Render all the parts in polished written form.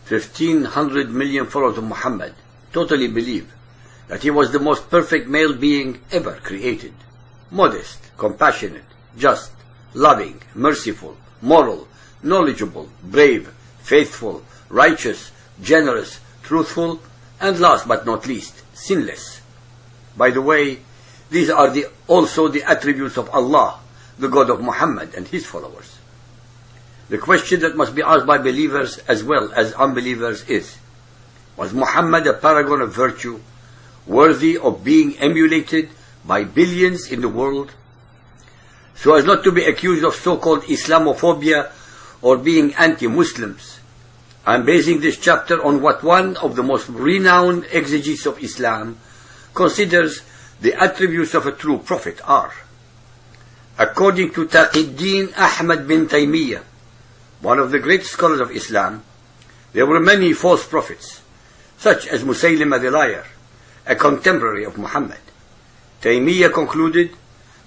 1,500 million followers of Muhammad totally believe that he was the most perfect male being ever created. Modest, compassionate, just, loving, merciful, moral, knowledgeable, brave, faithful, righteous, generous, truthful, and last but not least, sinless. By the way, these are also the attributes of Allah, the God of Muhammad and his followers. The question that must be asked by believers as well as unbelievers is, was Muhammad a paragon of virtue, worthy of being emulated by billions in the world? So as not to be accused of so-called Islamophobia or being anti-Muslims, I am basing this chapter on what one of the most renowned exegetes of Islam considers the attributes of a true prophet are. According to Taqi-d-Din Ahmad bin Taymiyyah, one of the great scholars of Islam, there were many false prophets, such as Musaylimah the liar, a contemporary of Muhammad. Taymiyyah concluded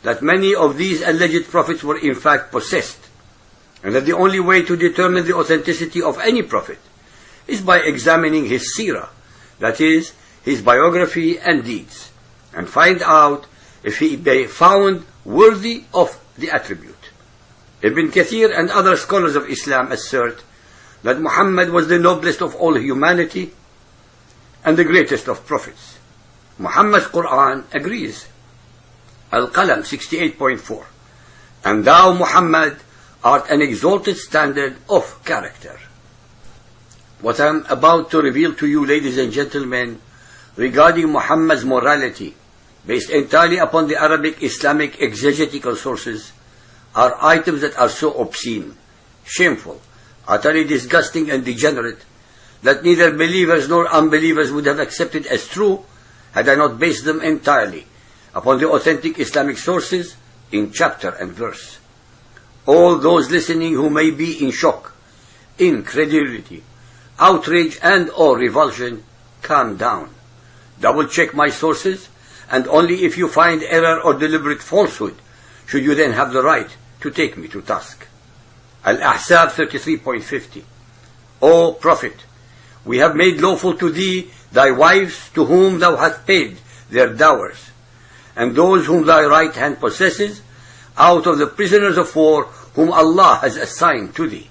that many of these alleged prophets were in fact possessed, and that the only way to determine the authenticity of any prophet is by examining his seerah, that is, his biography and deeds, and find out if he be found worthy of the attribute. Ibn Kathir and other scholars of Islam assert that Muhammad was the noblest of all humanity and the greatest of prophets. Muhammad's Quran agrees. Al-Qalam 68.4. And thou, Muhammad, art an exalted standard of character. What I am about to reveal to you, ladies and gentlemen, regarding Muhammad's morality, based entirely upon the Arabic Islamic exegetical sources, are items that are so obscene, shameful, utterly disgusting and degenerate, that neither believers nor unbelievers would have accepted as true had I not based them entirely upon the authentic Islamic sources in chapter and verse. All those listening who may be in shock, incredulity, outrage and or revulsion, calm down. Double check my sources, and only if you find error or deliberate falsehood should you then have the right to take me to task. Al-Ahzab 33.50. O Prophet, we have made lawful to thee thy wives to whom thou hast paid their dowers, and those whom thy right hand possesses, out of the prisoners of war whom Allah has assigned to thee.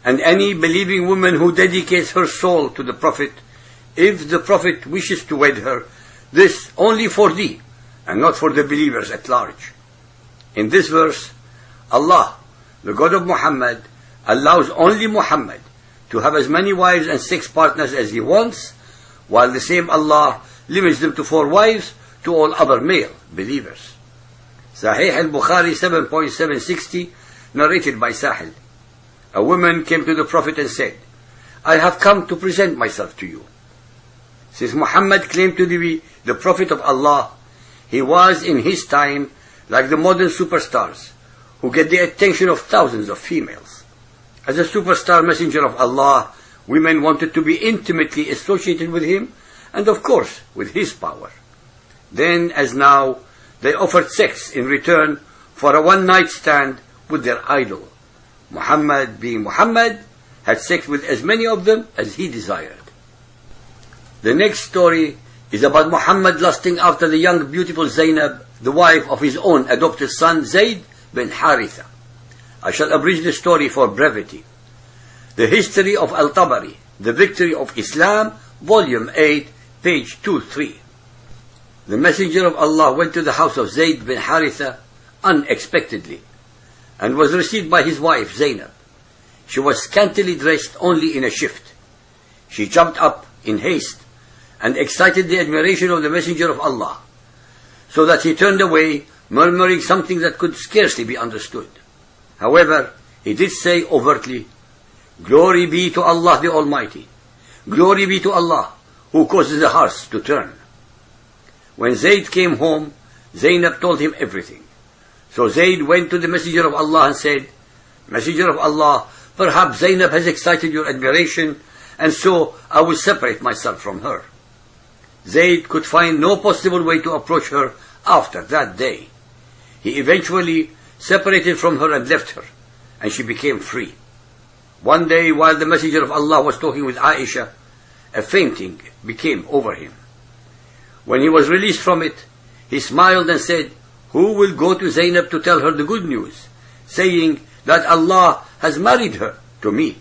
And any believing woman who dedicates her soul to the Prophet, if the Prophet wishes to wed her, this only for thee, and not for the believers at large. In this verse, Allah, the God of Muhammad, allows only Muhammad to have as many wives and sex partners as he wants, while the same Allah limits them to 4 wives to all other male believers. Sahih al-Bukhari 7.760, narrated by Sahil. A woman came to the Prophet and said, I have come to present myself to you. Since Muhammad claimed to be the Prophet of Allah, he was in his time like the modern superstars who get the attention of thousands of females. As a superstar messenger of Allah, women wanted to be intimately associated with him and of course with his power. Then as now, they offered sex in return for a one-night stand with their idol. Muhammad, being Muhammad, had sex with as many of them as he desired. The next story is about Muhammad lusting after the young beautiful Zainab, the wife of his own adopted son Zayd bin Haritha. I shall abridge the story for brevity. The History of Al-Tabari, The Victory of Islam, Volume 8, page 23. The Messenger of Allah went to the house of Zayd bin Haritha unexpectedly and was received by his wife Zainab. She was scantily dressed only in a shift. She jumped up in haste and excited the admiration of the Messenger of Allah, so that he turned away, murmuring something that could scarcely be understood. However, he did say overtly, Glory be to Allah the Almighty. Glory be to Allah, who causes the hearts to turn. When Zayd came home, Zainab told him everything. So Zayd went to the Messenger of Allah and said, Messenger of Allah, perhaps Zainab has excited your admiration, and so I will separate myself from her. Zayd could find no possible way to approach her after that day. He eventually separated from her and left her, and she became free. One day, while the Messenger of Allah was talking with Aisha, a fainting became over him. When he was released from it, he smiled and said, "Who will go to Zainab to tell her the good news, saying that Allah has married her to me?"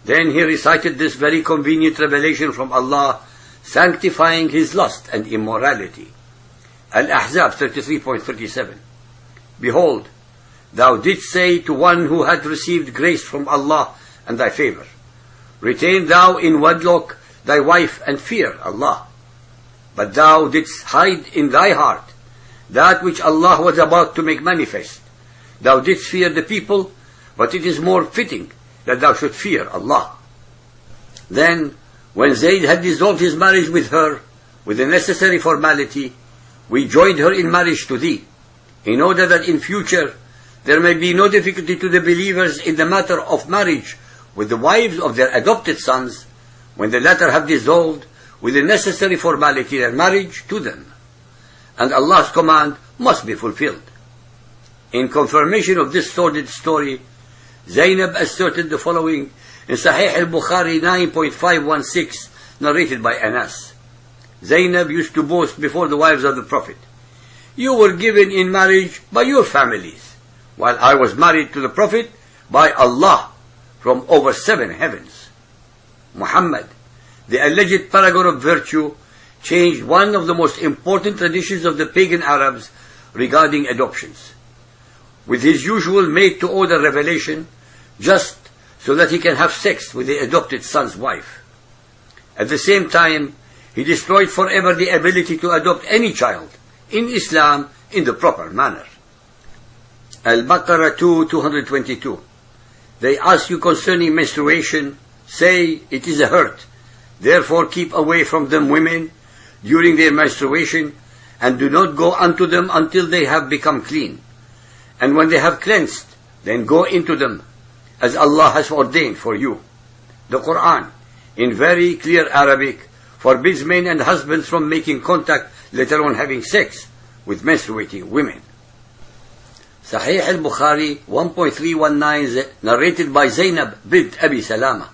Then he recited this very convenient revelation from Allah, sanctifying his lust and immorality. Al-Ahzab 33.37. Behold, thou didst say to one who had received grace from Allah and thy favor, retain thou in wedlock thy wife and fear Allah. But thou didst hide in thy heart that which Allah was about to make manifest. Thou didst fear the people, but it is more fitting that thou should fear Allah. Then, when Zayd had dissolved his marriage with her, with the necessary formality, we joined her in marriage to thee, in order that in future there may be no difficulty to the believers in the matter of marriage with the wives of their adopted sons, when the latter have dissolved with the necessary formality their marriage to them. And Allah's command must be fulfilled. In confirmation of this sordid story, Zainab asserted the following in Sahih al-Bukhari 9.516, narrated by Anas. Zainab used to boast before the wives of the Prophet, "You were given in marriage by your families, while I was married to the Prophet by Allah from over 7 heavens." Muhammad, the alleged paragon of virtue, changed one of the most important traditions of the pagan Arabs regarding adoptions, with his usual made-to-order revelation, just so that he can have sex with the adopted son's wife. At the same time, he destroyed forever the ability to adopt any child in Islam in the proper manner. Al-Baqarah 2:222. They ask you concerning menstruation, say it is a hurt, therefore keep away from them women during their menstruation, and do not go unto them until they have become clean. And when they have cleansed, then go into them, as Allah has ordained for you. The Quran, in very clear Arabic, forbids men and husbands from making contact, let alone having sex, with menstruating women. Sahih al-Bukhari 1.319, narrated by Zainab bint Abi Salama.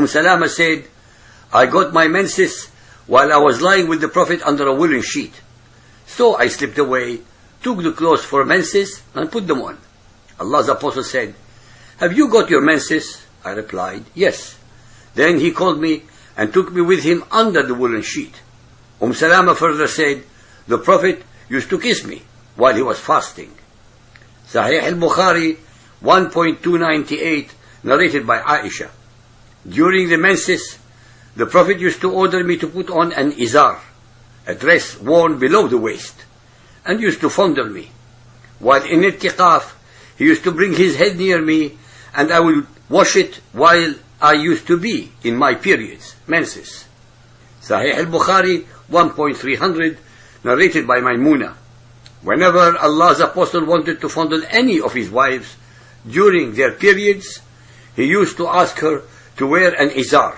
Salama said, "I got my menses while I was lying with the Prophet under a woolen sheet. So I slipped away, took the clothes for menses, and put them on. Allah's Apostle said, 'Have you got your menses?' I replied, 'Yes.' Then he called me and took me with him under the woolen sheet." Salama further said, "The Prophet used to kiss me while he was fasting." Sahih al-Bukhari 1.298, narrated by Aisha. During the menses, the Prophet used to order me to put on an izar, a dress worn below the waist, and used to fondle me. While in i'tiqaf, he used to bring his head near me, and I would wash it while I used to be in my periods, menses. Sahih al-Bukhari 1.300, narrated by Maimuna. Whenever Allah's Apostle wanted to fondle any of his wives during their periods, he used to ask her to wear an izar,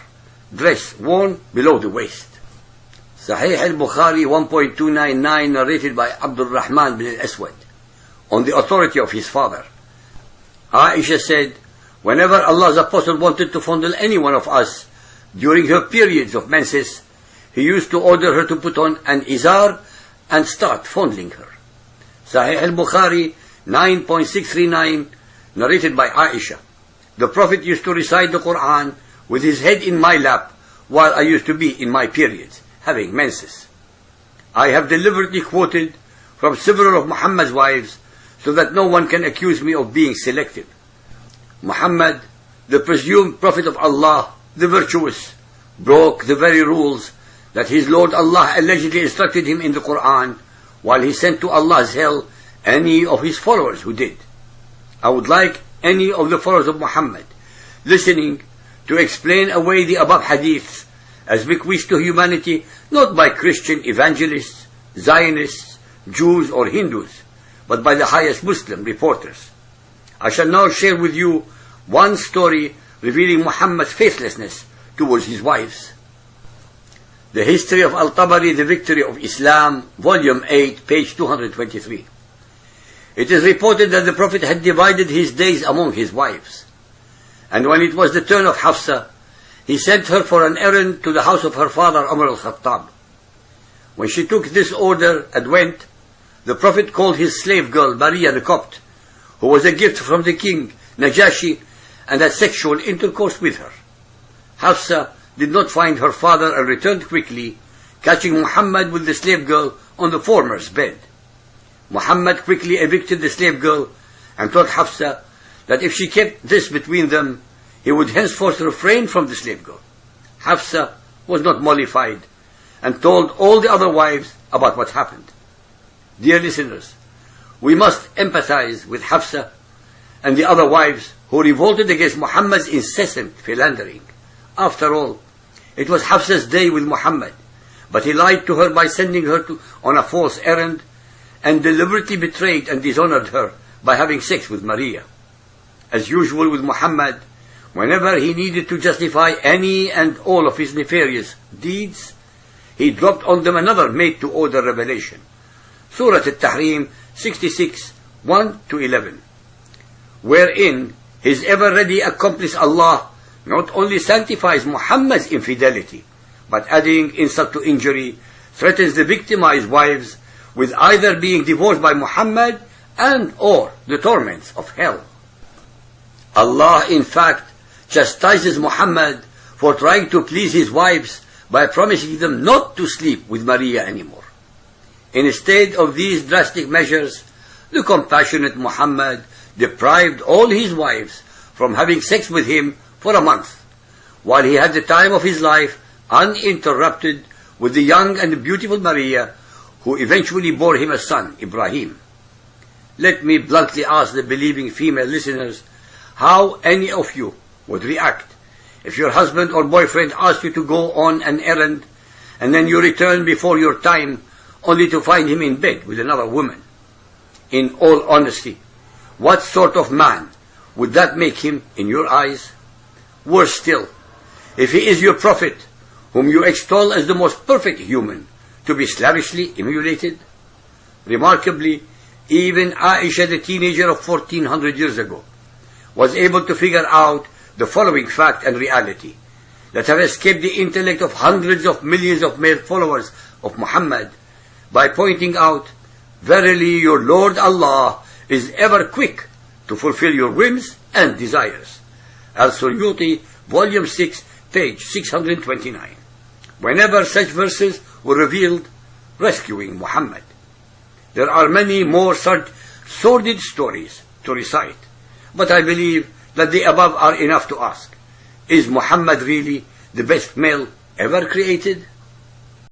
dress worn below the waist. Sahih al-Bukhari 1.299, narrated by Abdul Rahman bin al-Aswad, on the authority of his father. Aisha said, whenever Allah's Apostle wanted to fondle any one of us during her periods of menses, he used to order her to put on an izar and start fondling her. Sahih al-Bukhari 9.639, narrated by Aisha. The Prophet used to recite the Quran with his head in my lap while I used to be in my periods, having menses. I have deliberately quoted from several of Muhammad's wives so that no one can accuse me of being selective. Muhammad, the presumed Prophet of Allah, the virtuous, broke the very rules that his Lord Allah allegedly instructed him in the Quran, while he sent to Allah's hell any of his followers who did. I would like any of the followers of Muhammad listening to explain away the above hadiths as bequeathed to humanity not by Christian evangelists, Zionists, Jews or Hindus, but by the highest Muslim reporters. I shall now share with you one story revealing Muhammad's faithlessness towards his wives. The History of Al-Tabari, The Victory of Islam, Volume 8, page 223. It is reported that the Prophet had divided his days among his wives, And when it was the turn of Hafsa, he sent her for an errand to the house of her father, Umar al-Khattab. When she took this order and went, the Prophet called his slave girl, Maria the Copt, who was a gift from the king, Najashi, and had sexual intercourse with her. Hafsa did not find her father and returned quickly, catching Muhammad with the slave girl on the former's bed. Muhammad quickly evicted the slave girl and told Hafsa that if she kept this between them, he would henceforth refrain from the slave girl. Hafsa was not mollified and told all the other wives about what happened. Dear listeners, we must empathize with Hafsa and the other wives who revolted against Muhammad's incessant philandering. After all, it was Hafsa's day with Muhammad, but he lied to her by sending her on a false errand and deliberately betrayed and dishonored her by having sex with Maria. As usual with Muhammad, whenever he needed to justify any and all of his nefarious deeds, he dropped on them another made-to-order revelation. Surah Al-Tahrim 66, 1-11, wherein his ever-ready accomplice Allah not only sanctifies Muhammad's infidelity, but adding insult to injury, threatens the victimized wives with either being divorced by Muhammad and or the torments of hell. Allah, in fact, chastises Muhammad for trying to please his wives by promising them not to sleep with Maria anymore. Instead of these drastic measures, the compassionate Muhammad deprived all his wives from having sex with him for a month, while he had the time of his life uninterrupted with the young and beautiful Maria, who eventually bore him a son, Ibrahim. Let me bluntly ask the believing female listeners how any of you would react if your husband or boyfriend asked you to go on an errand and then you return before your time only to find him in bed with another woman. In all honesty, what sort of man would that make him in your eyes? Worse still, if he is your prophet, whom you extol as the most perfect human, to be slavishly emulated? Remarkably, even Aisha, the teenager of 1400 years ago, was able to figure out the following fact and reality that have escaped the intellect of hundreds of millions of male followers of Muhammad by pointing out, "Verily your Lord Allah is ever quick to fulfill your whims and desires." Al-Suyuti, Volume 6, page 629. Whenever such verses were revealed rescuing Muhammad. There are many more such sordid stories to recite, but I believe that the above are enough to ask, is Muhammad really the best male ever created?